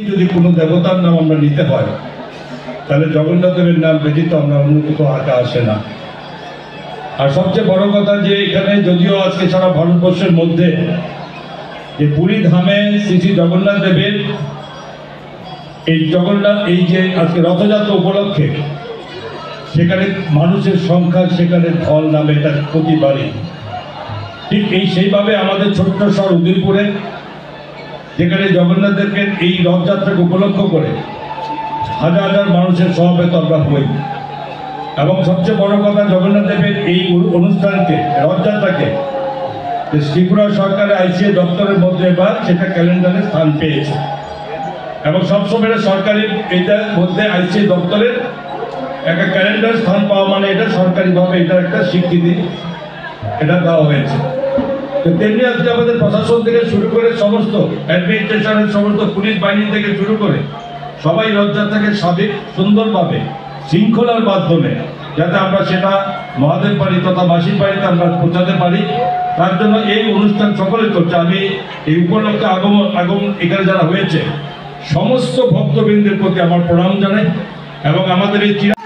যদি কোনো দেবতার নাম আমরা নিতে হয় তাহলে জগন্নাথ দেবের নাম ব্যতীত আমরা অন্য কোথাও আঁকা আসে না। আর সবচেয়ে বড় কথা যে এখানে যদিও আজকে সারা ভারতবর্ষের মধ্যে যে পুরী ধামে শ্রী শ্রী জগন্নাথ দেবের এই যে আজকে রথযাত্রা উপলক্ষে সেখানে মানুষের সংখ্যা সেখানে ঢল নামে এটা প্রতিবারই ঠিক সেইভাবে আমাদের ছোট্ট শহর উদয়পুরে যেখানে জগন্নাথ দেবের এই রথযাত্রাকে উপলক্ষ করে হাজার হাজার মানুষের সমাবেত আমরা হই। এবং সবচেয়ে বড় কথা জগন্নাথ দেবের এই অনুষ্ঠানকে রথযাত্রাকে ত্রিপুরা সরকারের আইসিএ দপ্তরের মধ্যে এবার সেটা ক্যালেন্ডারে স্থান পেয়েছে এবং সবসময় সরকারি এটার মধ্যে আইসিএ দপ্তরের একটা ক্যালেন্ডার স্থান পাওয়া মানে এটা সরকারিভাবে এটার একটা স্বীকৃতি এটা দেওয়া হয়েছে। তো তেমনি আজকে আমাদের প্রশাসন থেকে শুরু করে সমস্ত অ্যাডমিনিস্ট্রেশনের সমস্ত পুলিশ বাহিনী থেকে শুরু করে সবাই রথযাত্রাকে সাবেক সুন্দরভাবে শৃঙ্খলার মাধ্যমে যাতে আমরা সেটা মহাদেব বাড়ি তথা মাসির বাড়িতে আমরা পৌঁছাতে পারি তার জন্য এই অনুষ্ঠান সকলে করছে। আমি এই উপলক্ষে আগম এখানে যারা হয়েছে সমস্ত ভক্তবৃন্দের প্রতি আমার প্রণাম জানাই এবং আমাদের এই ছবি